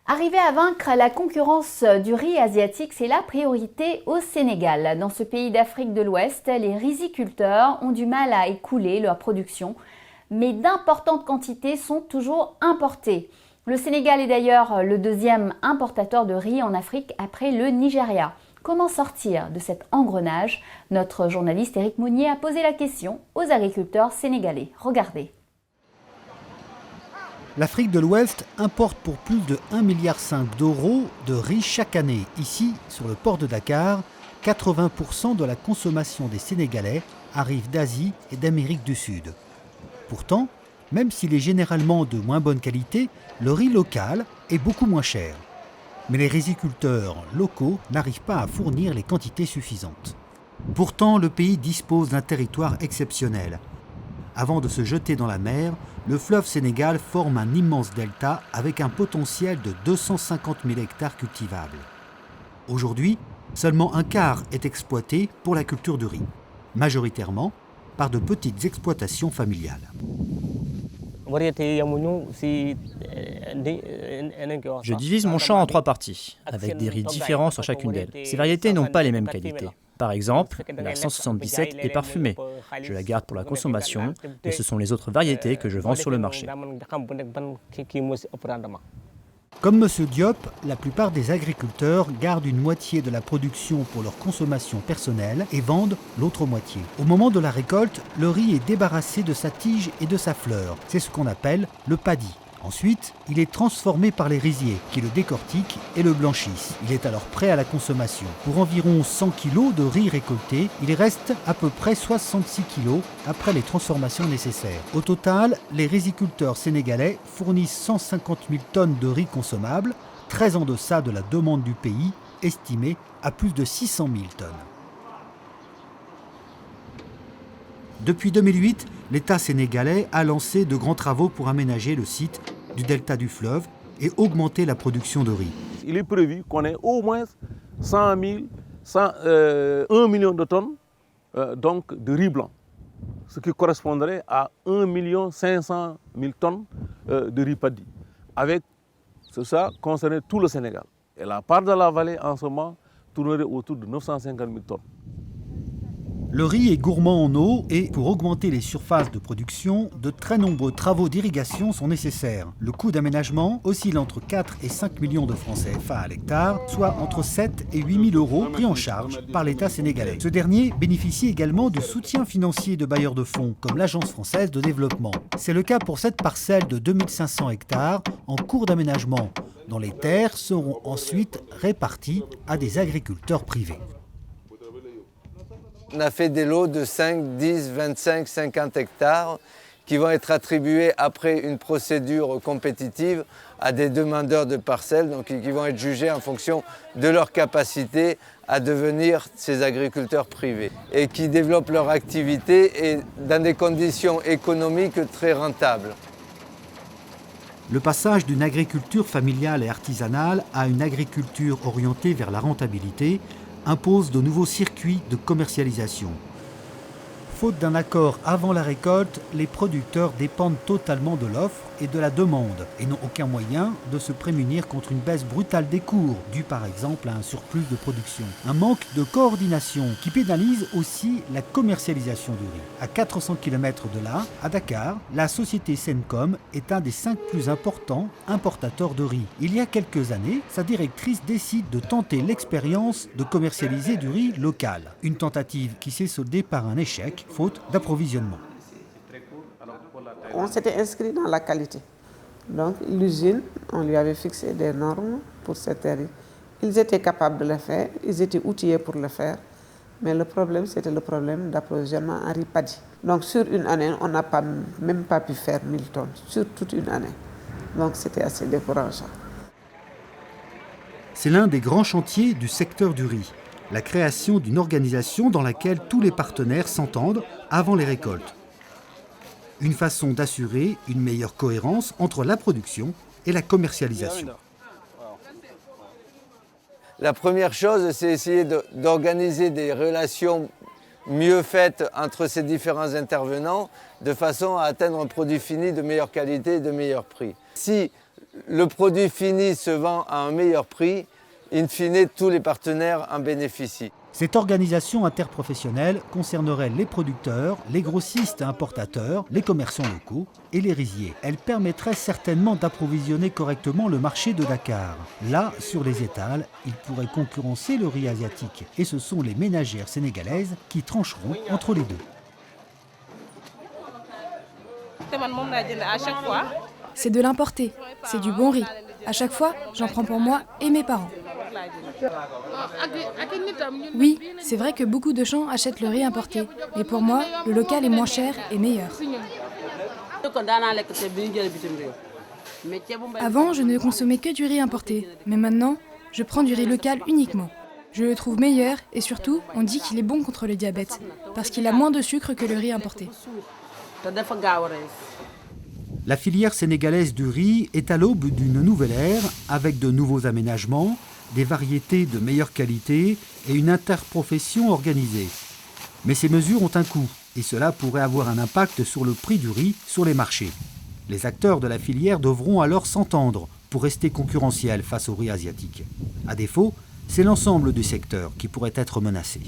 Arriver à vaincre la concurrence du riz asiatique, c'est la priorité au Sénégal. Dans ce pays d'Afrique de l'Ouest, les riziculteurs ont du mal à écouler leur production, mais d'importantes quantités sont toujours importées. Le Sénégal est d'ailleurs le deuxième importateur de riz en Afrique après le Nigeria. Comment sortir de cet engrenage? Notre journaliste Éric Mounier a posé la question aux agriculteurs sénégalais. Regardez. L'Afrique de l'Ouest importe pour plus de 1,5 milliard d'euros de riz chaque année. Ici, sur le port de Dakar, 80% de la consommation des Sénégalais arrive d'Asie et d'Amérique du Sud. Pourtant, même s'il est généralement de moins bonne qualité, le riz local est beaucoup moins cher. Mais les riziculteurs locaux n'arrivent pas à fournir les quantités suffisantes. Pourtant, le pays dispose d'un territoire exceptionnel. Avant de se jeter dans la mer, le fleuve Sénégal forme un immense delta avec un potentiel de 250 000 hectares cultivables. Aujourd'hui, seulement un quart est exploité pour la culture de riz, majoritairement par de petites exploitations familiales. Je divise mon champ en 3 parties, avec des riz différents sur chacune d'elles. Ces variétés n'ont pas les mêmes qualités. Par exemple, la 177 est parfumée. Je la garde pour la consommation, et ce sont les autres variétés que je vends sur le marché. Comme M. Diop, la plupart des agriculteurs gardent une moitié de la production pour leur consommation personnelle et vendent l'autre moitié. Au moment de la récolte, le riz est débarrassé de sa tige et de sa fleur. C'est ce qu'on appelle le paddy. Ensuite, il est transformé par les riziers qui le décortiquent et le blanchissent. Il est alors prêt à la consommation. Pour environ 100 kg de riz récolté, il reste à peu près 66 kg après les transformations nécessaires. Au total, les riziculteurs sénégalais fournissent 150 000 tonnes de riz consommable, très en deçà de la demande du pays, estimée à plus de 600 000 tonnes. Depuis 2008, l'État sénégalais a lancé de grands travaux pour aménager le site du delta du fleuve et augmenter la production de riz. Il est prévu qu'on ait au moins 100 000, 1 million de tonnes donc de riz blanc, ce qui correspondrait à 1 500 000 tonnes de riz paddy. Avec ça concerné tout le Sénégal. Et la part de la vallée en ce moment tournerait autour de 950 000 tonnes. Le riz est gourmand en eau et pour augmenter les surfaces de production, de très nombreux travaux d'irrigation sont nécessaires. Le coût d'aménagement oscille entre 4 et 5 millions de francs CFA à l'hectare, soit entre 7 et 8 000 euros pris en charge par l'État sénégalais. Ce dernier bénéficie également du soutien financier de bailleurs de fonds comme l'Agence française de développement. C'est le cas pour cette parcelle de 2500 hectares en cours d'aménagement, dont les terres seront ensuite réparties à des agriculteurs privés. On a fait des lots de 5, 10, 25, 50 hectares qui vont être attribués après une procédure compétitive à des demandeurs de parcelles, donc qui vont être jugés en fonction de leur capacité à devenir ces agriculteurs privés et qui développent leur activité et dans des conditions économiques très rentables. Le passage d'une agriculture familiale et artisanale à une agriculture orientée vers la rentabilité impose de nouveaux circuits de commercialisation. Faute d'un accord avant la récolte, les producteurs dépendent totalement de l'offre et de la demande et n'ont aucun moyen de se prémunir contre une baisse brutale des cours, due par exemple à un surplus de production. Un manque de coordination qui pénalise aussi la commercialisation du riz. À 400 km de là, à Dakar, la société Sencom est un des 5 plus importants importateurs de riz. Il y a quelques années, sa directrice décide de tenter l'expérience de commercialiser du riz local. Une tentative qui s'est soldée par un échec, faute d'approvisionnement. On s'était inscrit dans la qualité. Donc l'usine, on lui avait fixé des normes pour cette riz. Ils étaient capables de le faire, ils étaient outillés pour le faire. Mais le problème, c'était le problème d'approvisionnement en riz paddy. Donc sur une année, on n'a même pas pu faire 1000 tonnes, sur toute une année. Donc c'était assez décourageant. C'est l'un des grands chantiers du secteur du riz. La création d'une organisation dans laquelle tous les partenaires s'entendent avant les récoltes. Une façon d'assurer une meilleure cohérence entre la production et la commercialisation. La première chose, c'est essayer d'organiser des relations mieux faites entre ces différents intervenants de façon à atteindre un produit fini de meilleure qualité et de meilleur prix. Si le produit fini se vend à un meilleur prix. In fine, tous les partenaires en bénéficient. Cette organisation interprofessionnelle concernerait les producteurs, les grossistes importateurs, les commerçants locaux et les riziers. Elle permettrait certainement d'approvisionner correctement le marché de Dakar. Là, sur les étals, il pourrait concurrencer le riz asiatique. Et ce sont les ménagères sénégalaises qui trancheront entre les deux. C'est de l'importé, c'est du bon riz. À chaque fois, j'en prends pour moi et mes parents. Oui, c'est vrai que beaucoup de gens achètent le riz importé, mais pour moi, le local est moins cher et meilleur. Avant, je ne consommais que du riz importé, mais maintenant, je prends du riz local uniquement. Je le trouve meilleur et surtout, on dit qu'il est bon contre le diabète, parce qu'il a moins de sucre que le riz importé. La filière sénégalaise du riz est à l'aube d'une nouvelle ère avec de nouveaux aménagements, des variétés de meilleure qualité et une interprofession organisée. Mais ces mesures ont un coût et cela pourrait avoir un impact sur le prix du riz sur les marchés. Les acteurs de la filière devront alors s'entendre pour rester concurrentiels face au riz asiatique. À défaut, c'est l'ensemble du secteur qui pourrait être menacé.